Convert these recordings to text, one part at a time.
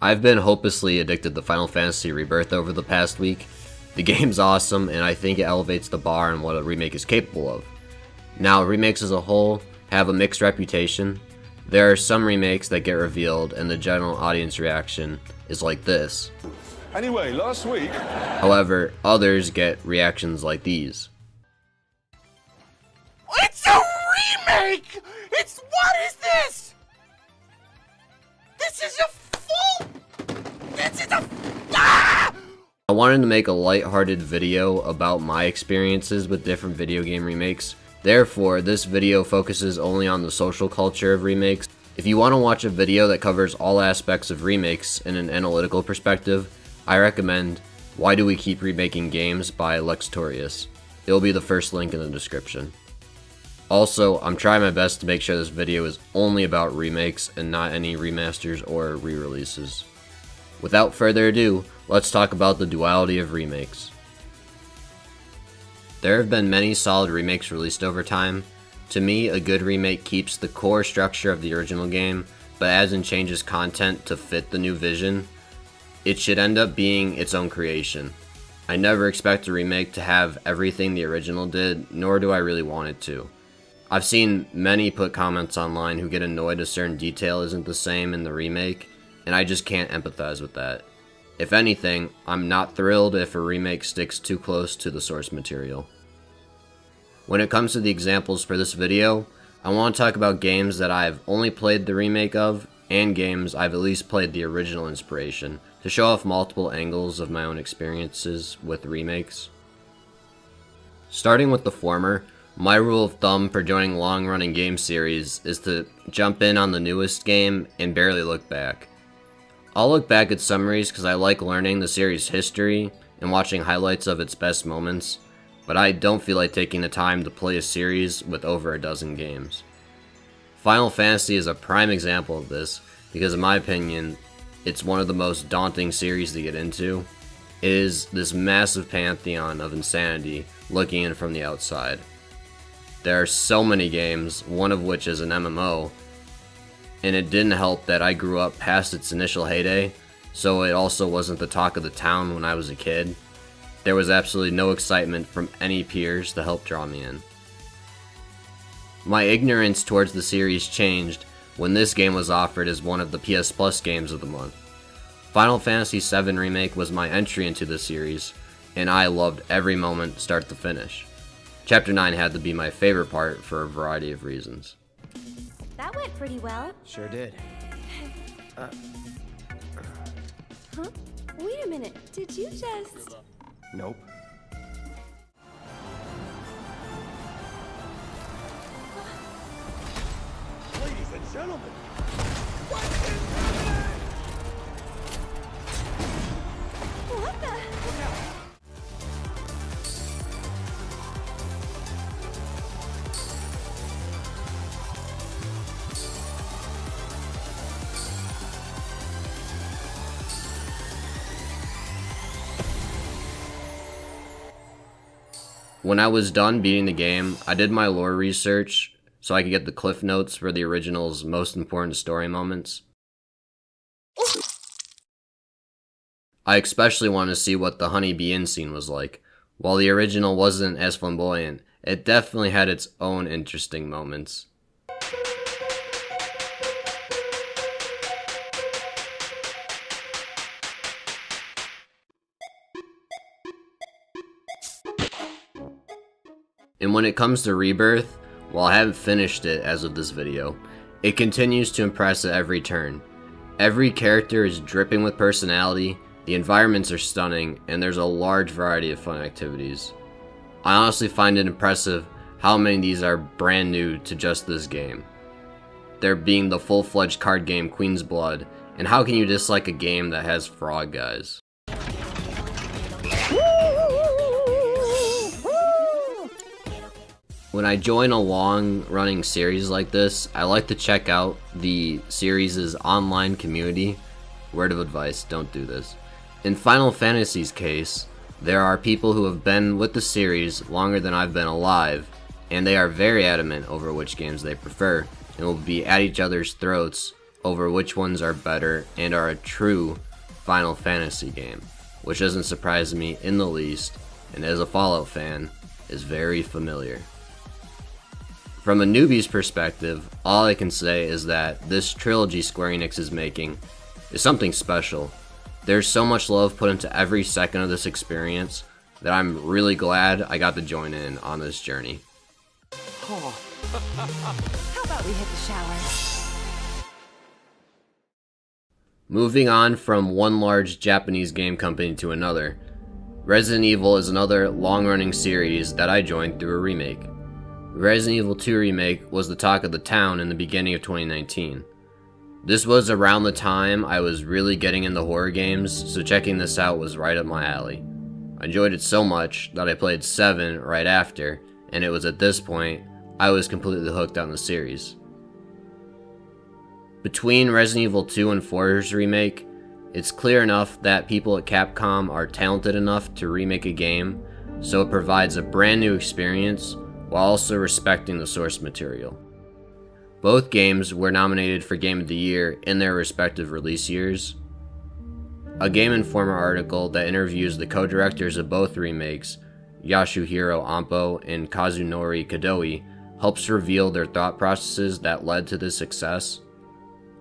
I've been hopelessly addicted to Final Fantasy Rebirth over the past week. The game's awesome, and I think it elevates the bar on what a remake is capable of. Now, remakes as a whole have a mixed reputation. There are some remakes that get revealed, and the general audience reaction is like this. Anyway, last week... However, others get reactions like these. It's a remake! What is this? This is a Ah! I wanted to make a lighthearted video about my experiences with different video game remakes. Therefore, this video focuses only on the social culture of remakes. If you want to watch a video that covers all aspects of remakes in an analytical perspective, I recommend Why Do We Keep Remaking Games by Lextorius. It will be the first link in the description. Also, I'm trying my best to make sure this video is only about remakes and not any remasters or re-releases. Without further ado, let's talk about the duality of remakes. There have been many solid remakes released over time. To me, a good remake keeps the core structure of the original game, but adds and changes content to fit the new vision. It should end up being its own creation. I never expect a remake to have everything the original did, nor do I really want it to. I've seen many put comments online who get annoyed a certain detail isn't the same in the remake, and I just can't empathize with that. If anything, I'm not thrilled if a remake sticks too close to the source material. When it comes to the examples for this video, I want to talk about games that I've only played the remake of, and games I've at least played the original inspiration, to show off multiple angles of my own experiences with remakes. Starting with the former, my rule of thumb for joining long-running game series is to jump in on the newest game and barely look back. I'll look back at summaries because I like learning the series' history and watching highlights of its best moments, but I don't feel like taking the time to play a series with over a dozen games. Final Fantasy is a prime example of this because in my opinion, it's one of the most daunting series to get into. It is this massive pantheon of insanity looking in from the outside. There are so many games, one of which is an MMO, and it didn't help that I grew up past its initial heyday, so it also wasn't the talk of the town when I was a kid. There was absolutely no excitement from any peers to help draw me in. My ignorance towards the series changed when this game was offered as one of the PS Plus games of the month. Final Fantasy VII Remake was my entry into the series, and I loved every moment start to finish. Chapter 9 had to be my favorite part for a variety of reasons. That went pretty well. Sure did. Huh? Wait a minute, did you just... Nope. Ladies and gentlemen, What the... When I was done beating the game, I did my lore research so I could get the cliff notes for the original's most important story moments. I especially wanted to see what the honeybee inn scene was like. While the original wasn't as flamboyant, it definitely had its own interesting moments. And when it comes to Rebirth, while I haven't finished it as of this video, it continues to impress at every turn. Every character is dripping with personality, the environments are stunning, and there's a large variety of fun activities. I honestly find it impressive how many of these are brand new to just this game. There being the full-fledged card game Queen's Blood, and how can you dislike a game that has frog guys? When I join a long-running series like this, I like to check out the series' online community. Word of advice, don't do this. In Final Fantasy's case, there are people who have been with the series longer than I've been alive, and they are very adamant over which games they prefer, and will be at each other's throats over which ones are better and are a true Final Fantasy game, which doesn't surprise me in the least, and as a Fallout fan, is very familiar. From a newbie's perspective, all I can say is that this trilogy Square Enix is making is something special. There's so much love put into every second of this experience that I'm really glad I got to join in on this journey. How about we hit the shower? Moving on from one large Japanese game company to another, Resident Evil is another long-running series that I joined through a remake. Resident Evil 2 Remake was the talk of the town in the beginning of 2019. This was around the time I was really getting into horror games, so checking this out was right up my alley. I enjoyed it so much that I played 7 right after, and it was at this point I was completely hooked on the series. Between Resident Evil 2 and 4's remake, it's clear enough that people at Capcom are talented enough to remake a game, so it provides a brand new experience while also respecting the source material. Both games were nominated for Game of the Year in their respective release years. A Game Informer article that interviews the co-directors of both remakes, Yasuhiro Ampo and Kazunori Kadoi, helps reveal their thought processes that led to this success.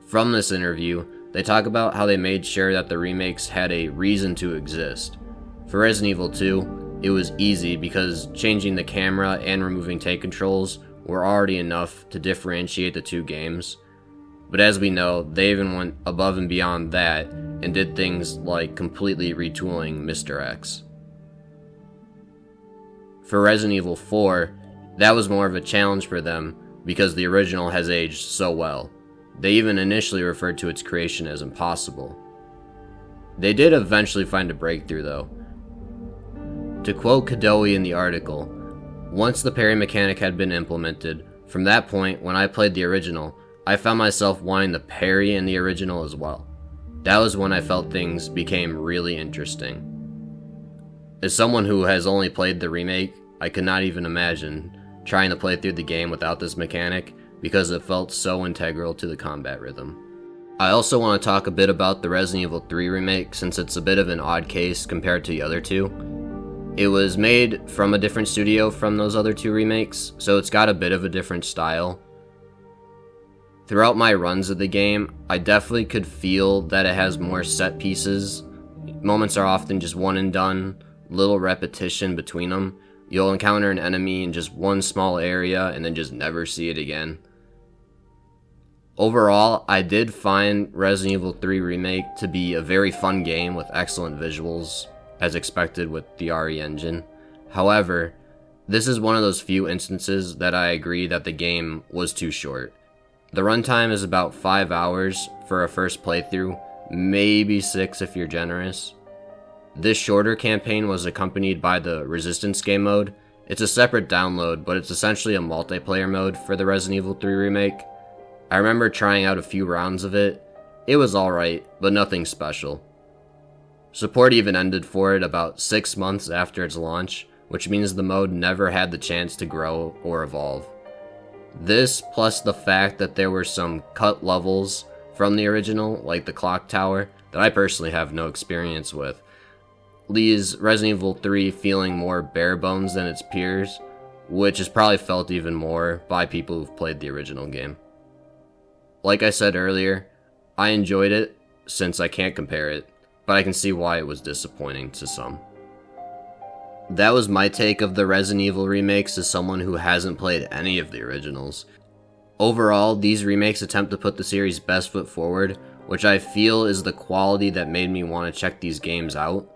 From this interview, they talk about how they made sure that the remakes had a reason to exist. For Resident Evil 2, it was easy because changing the camera and removing take controls were already enough to differentiate the two games. But as we know, they even went above and beyond that and did things like completely retooling Mr. X. For Resident Evil 4, that was more of a challenge for them because the original has aged so well. They even initially referred to its creation as impossible. They did eventually find a breakthrough though. To quote Kadoi in the article, once the parry mechanic had been implemented, from that point when I played the original, I found myself wanting the parry in the original as well. That was when I felt things became really interesting. As someone who has only played the remake, I could not even imagine trying to play through the game without this mechanic because it felt so integral to the combat rhythm. I also want to talk a bit about the Resident Evil 3 remake since it's a bit of an odd case compared to the other two. It was made from a different studio from those other two remakes, so it's got a bit of a different style. Throughout my runs of the game, I definitely could feel that it has more set pieces. Moments are often just one and done, little repetition between them. You'll encounter an enemy in just one small area and then just never see it again. Overall, I did find Resident Evil 3 Remake to be a very fun game with excellent visuals, as expected with the RE engine. However, this is one of those few instances that I agree that the game was too short. The runtime is about 5 hours for a first playthrough, maybe 6 if you're generous. This shorter campaign was accompanied by the Resistance game mode. It's a separate download, but it's essentially a multiplayer mode for the Resident Evil 3 Remake. I remember trying out a few rounds of it. It was alright, but nothing special. Support even ended for it about 6 months after its launch, which means the mode never had the chance to grow or evolve. This, plus the fact that there were some cut levels from the original, like the clock tower, that I personally have no experience with, leaves Resident Evil 3 feeling more bare bones than its peers, which is probably felt even more by people who've played the original game. Like I said earlier, I enjoyed it since I can't compare it, but I can see why it was disappointing to some. That was my take of the Resident Evil remakes as someone who hasn't played any of the originals. Overall, these remakes attempt to put the series' best foot forward, which I feel is the quality that made me want to check these games out.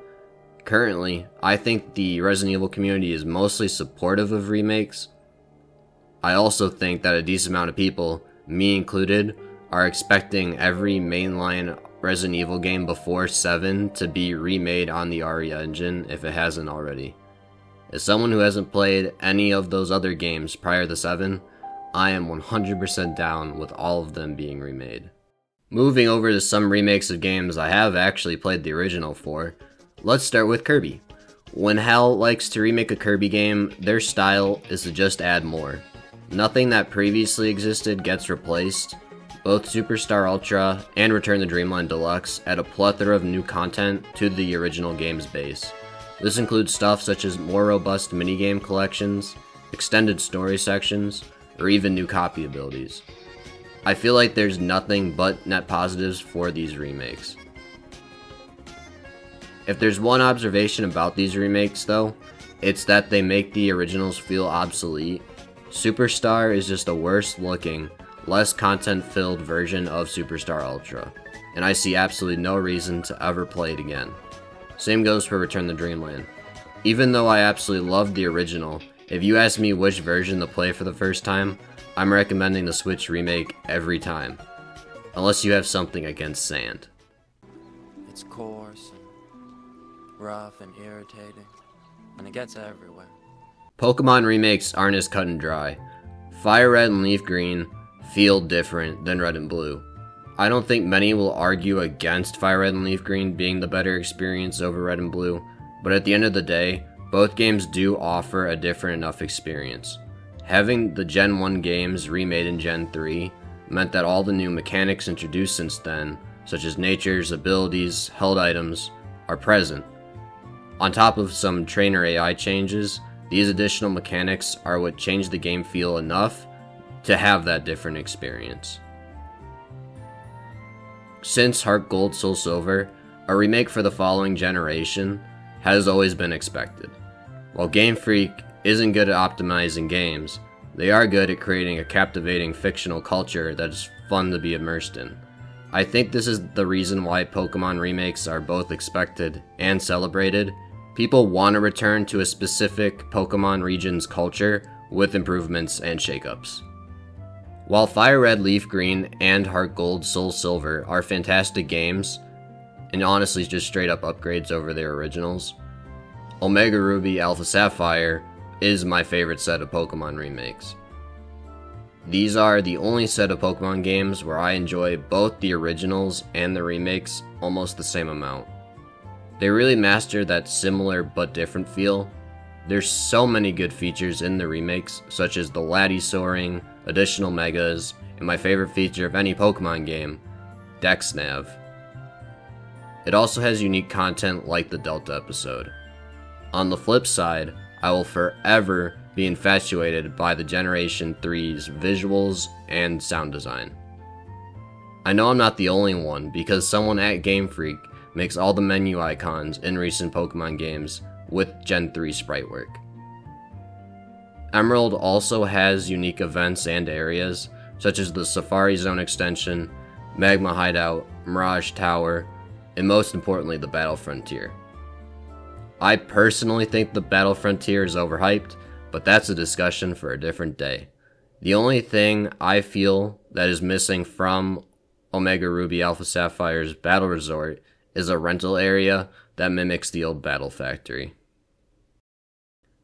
Currently, I think the Resident Evil community is mostly supportive of remakes. I also think that a decent amount of people, me included, are expecting every mainline Resident Evil game before 7 to be remade on the RE engine if it hasn't already. As someone who hasn't played any of those other games prior to 7, I am 100% down with all of them being remade. Moving over to some remakes of games I have actually played the original for, let's start with Kirby. When HAL likes to remake a Kirby game, their style is to just add more. Nothing that previously existed gets replaced. Both Superstar Ultra and Return to Dreamland Deluxe add a plethora of new content to the original game's base. This includes stuff such as more robust minigame collections, extended story sections, or even new copy abilities. I feel like there's nothing but net positives for these remakes. If there's one observation about these remakes though, it's that they make the originals feel obsolete. Superstar is just a worse looking, less content filled version of Superstar Ultra, and I see absolutely no reason to ever play it again. Same goes for Return to Dreamland. Even though I absolutely love the original, if you ask me which version to play for the first time, I'm recommending the Switch remake every time. Unless you have something against sand. It's coarse and rough and irritating, and it gets everywhere. Pokemon remakes aren't as cut and dry. Fire Red and Leaf Green feel different than Red and Blue. I don't think many will argue against Fire Red and Leaf Green being the better experience over Red and Blue, but at the end of the day, both games do offer a different enough experience. Having the Gen 1 games remade in Gen 3 meant that all the new mechanics introduced since then, such as natures, abilities, held items, are present. On top of some trainer AI changes, these additional mechanics are what changed the game feel enough to have that different experience. Since Heart Gold Soul Silver, a remake for the following generation has always been expected. While Game Freak isn't good at optimizing games, they are good at creating a captivating fictional culture that is fun to be immersed in. I think this is the reason why Pokemon remakes are both expected and celebrated. People want to return to a specific Pokemon region's culture with improvements and shakeups. While Fire Red, Leaf Green, and Heart Gold Soul Silver are fantastic games, and honestly just straight up upgrades over their originals, Omega Ruby Alpha Sapphire is my favorite set of Pokemon remakes. These are the only set of Pokemon games where I enjoy both the originals and the remakes almost the same amount. They really master that similar but different feel. There's so many good features in the remakes, such as the Laddie soaring, additional megas, and my favorite feature of any Pokemon game, Dex Nav. It also has unique content like the Delta episode. On the flip side, I will forever be infatuated by the Generation 3's visuals and sound design. I know I'm not the only one, because someone at Game Freak makes all the menu icons in recent Pokemon games with Gen 3 sprite work. Emerald also has unique events and areas, such as the Safari Zone extension, Magma Hideout, Mirage Tower, and most importantly the Battle Frontier. I personally think the Battle Frontier is overhyped, but that's a discussion for a different day. The only thing I feel that is missing from Omega Ruby Alpha Sapphire's Battle Resort is a rental area that mimics the old Battle Factory.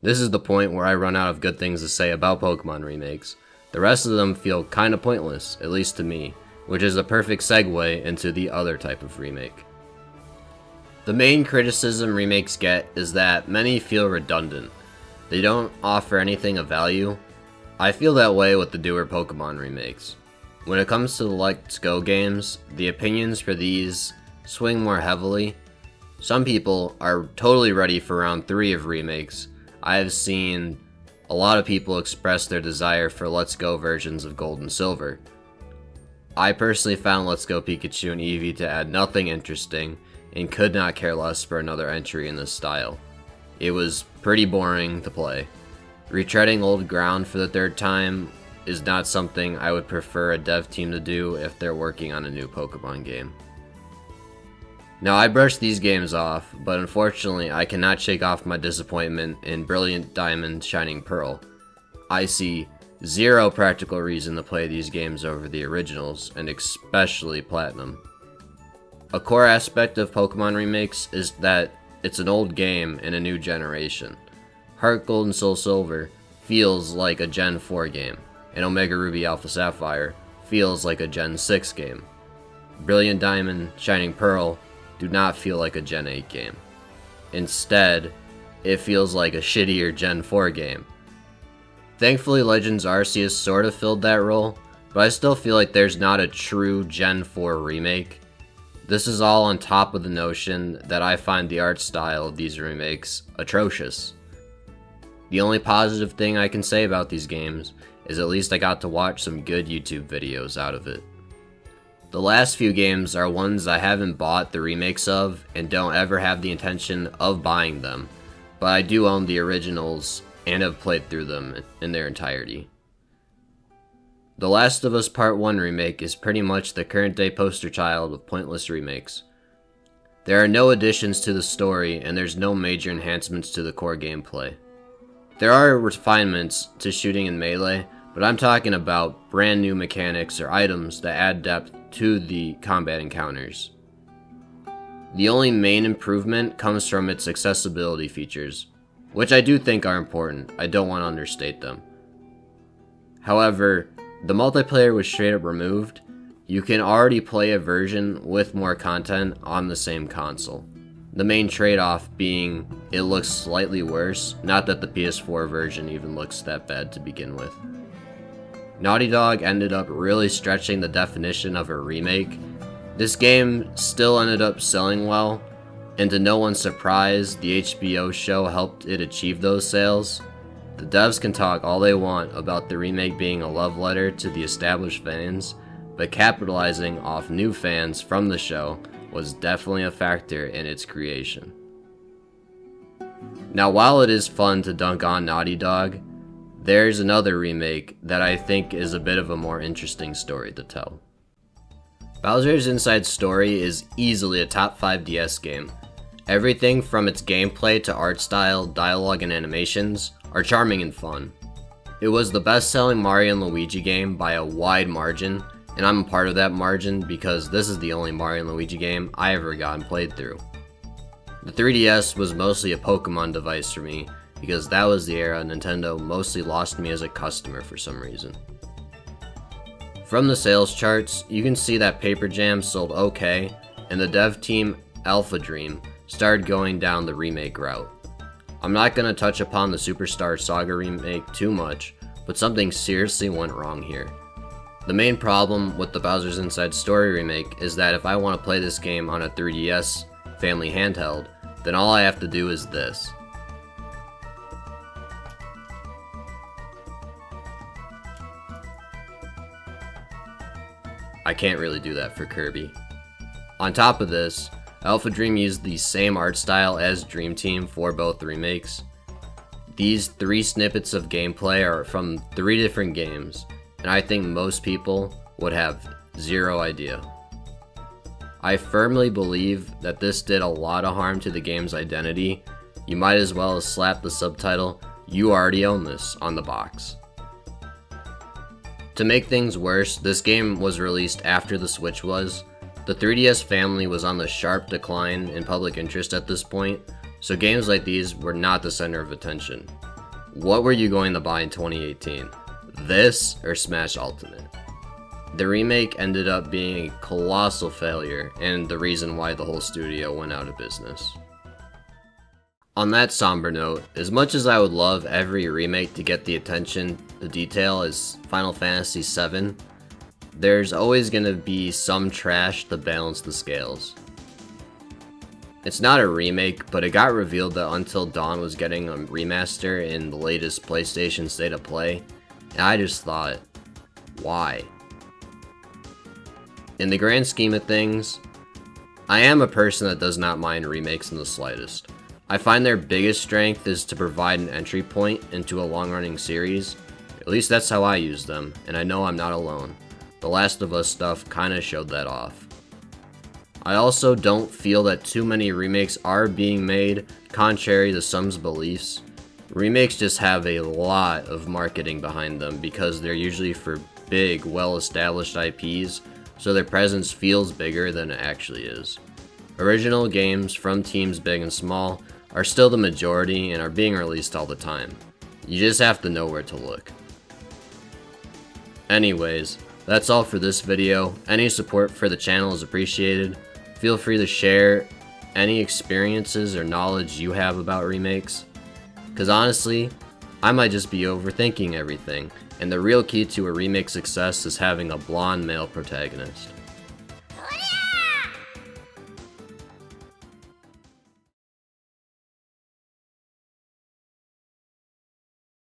This is the point where I run out of good things to say about Pokemon remakes. The rest of them feel kinda pointless, at least to me, which is a perfect segue into the other type of remake. The main criticism remakes get is that many feel redundant. They don't offer anything of value. I feel that way with the newer Pokemon remakes. When it comes to the Let's Go games, the opinions for these swing more heavily. Some people are totally ready for round 3 of remakes. I have seen a lot of people express their desire for Let's Go versions of Gold and Silver. I personally found Let's Go Pikachu and Eevee to add nothing interesting, and could not care less for another entry in this style. It was pretty boring to play. Retreading old ground for the 3rd time is not something I would prefer a dev team to do if they're working on a new Pokemon game. Now, I brushed these games off, but unfortunately I cannot shake off my disappointment in Brilliant Diamond Shining Pearl. I see zero practical reason to play these games over the originals, and especially Platinum. A core aspect of Pokemon remakes is that it's an old game in a new generation. Heart Gold and Soul Silver feels like a Gen 4 game, and Omega Ruby Alpha Sapphire feels like a Gen 6 game. Brilliant Diamond Shining Pearl do not feel like a Gen 8 game. Instead, it feels like a shittier Gen 4 game. Thankfully, Legends Arceus sort of filled that role, but I still feel like there's not a true Gen 4 remake. This is all on top of the notion that I find the art style of these remakes atrocious. The only positive thing I can say about these games is at least I got to watch some good YouTube videos out of it. The last few games are ones I haven't bought the remakes of and don't ever have the intention of buying them, but I do own the originals and have played through them in their entirety. The Last of Us Part 1 remake is pretty much the current day poster child of pointless remakes. There are no additions to the story and there's no major enhancements to the core gameplay. There are refinements to shooting and melee, but I'm talking about brand new mechanics or items that add depth to the combat encounters. The only main improvement comes from its accessibility features, which I do think are important. I don't want to understate them. However, the multiplayer was straight up removed. You can already play a version with more content on the same console. The main trade-off being it looks slightly worse, not that the PS4 version even looks that bad to begin with. Naughty Dog ended up really stretching the definition of a remake. This game still ended up selling well, and to no one's surprise, the HBO show helped it achieve those sales. The devs can talk all they want about the remake being a love letter to the established fans, but capitalizing off new fans from the show was definitely a factor in its creation. Now, while it is fun to dunk on Naughty Dog, there's another remake that I think is a bit of a more interesting story to tell. Bowser's Inside Story is easily a top 5 DS game. Everything from its gameplay to art style, dialogue, and animations are charming and fun. It was the best-selling Mario & Luigi game by a wide margin, and I'm a part of that margin because this is the only Mario & Luigi game I ever got and played through. The 3DS was mostly a Pokemon device for me, because that was the era Nintendo mostly lost me as a customer for some reason. From the sales charts, you can see that Paper Jam sold okay, and the dev team Alpha Dream started going down the remake route. I'm not going to touch upon the Superstar Saga remake too much, but something seriously went wrong here. The main problem with the Bowser's Inside Story remake is that if I want to play this game on a 3DS family handheld, then all I have to do is this. I can't really do that for Kirby. On top of this, Alpha Dream used the same art style as Dream Team for both remakes. These 3 snippets of gameplay are from 3 different games, and I think most people would have zero idea. I firmly believe that this did a lot of harm to the game's identity. You might as well have slapped the subtitle, "You already own this," on the box. To make things worse, this game was released after the Switch was. The 3DS family was on the sharp decline in public interest at this point, so games like these were not the center of attention. What were you going to buy in 2018? This or Smash Ultimate? The remake ended up being a colossal failure and the reason why the whole studio went out of business. On that somber note, as much as I would love every remake to get the attention to detail as Final Fantasy VII, there's always going to be some trash to balance the scales. It's not a remake, but it got revealed that Until Dawn was getting a remaster in the latest PlayStation State of Play, and I just thought, why? In the grand scheme of things, I am a person that does not mind remakes in the slightest. I find their biggest strength is to provide an entry point into a long-running series. At least that's how I use them, and I know I'm not alone. The Last of Us stuff kinda showed that off. I also don't feel that too many remakes are being made, contrary to some's beliefs. Remakes just have a lot of marketing behind them because they're usually for big, well-established IPs, so their presence feels bigger than it actually is. Original games from teams big and small are still the majority and are being released all the time. You just have to know where to look. Anyways, that's all for this video. Any support for the channel is appreciated. Feel free to share any experiences or knowledge you have about remakes. Cause honestly, I might just be overthinking everything, and the real key to a remake success is having a blonde male protagonist.